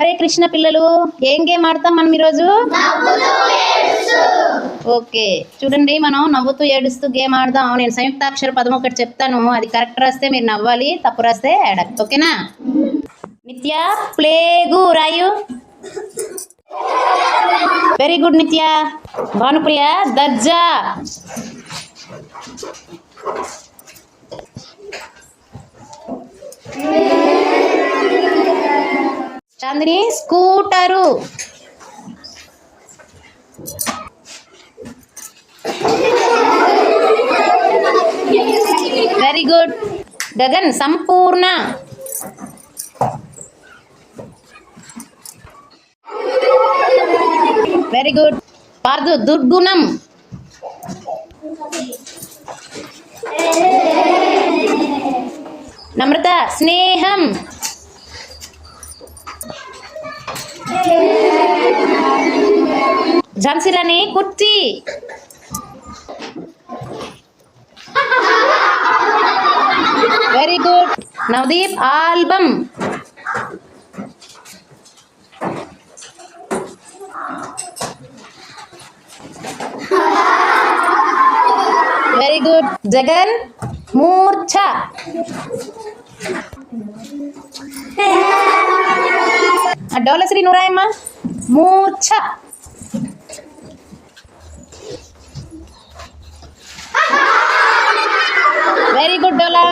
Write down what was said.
హరే కృష్ణ పిల్లలు, ఏం గేమ్ ఆడతాం మనం ఈరోజు? ఓకే చూడండి, మనం నవ్వుతూ ఏడుస్తూ గేమ్ ఆడదాం. నేను సంయుక్తాక్షర పదం ఒకటి చెప్తాను, అది కరెక్ట్ రాస్తే మీరు నవ్వాలి, తప్పు రాస్తే యాడక్. ఓకేనా? నిత్య plague రాయు. Very good Nitya. Bhanupriya దర్జా. Chandini scooter. Very good. Gagan సంపూర్ణ. Very good. పార్దు దుర్గుణం. నమ్రత స్నేహం. ఝాన్సీరాణి కుర్చీ. Very good. Navdeep album. Very good. Jagan మూర్ఛ. డోలశ్రీ నూరాయమ్మ మూర్ఛ. వెరీ గుడ్ డోలా.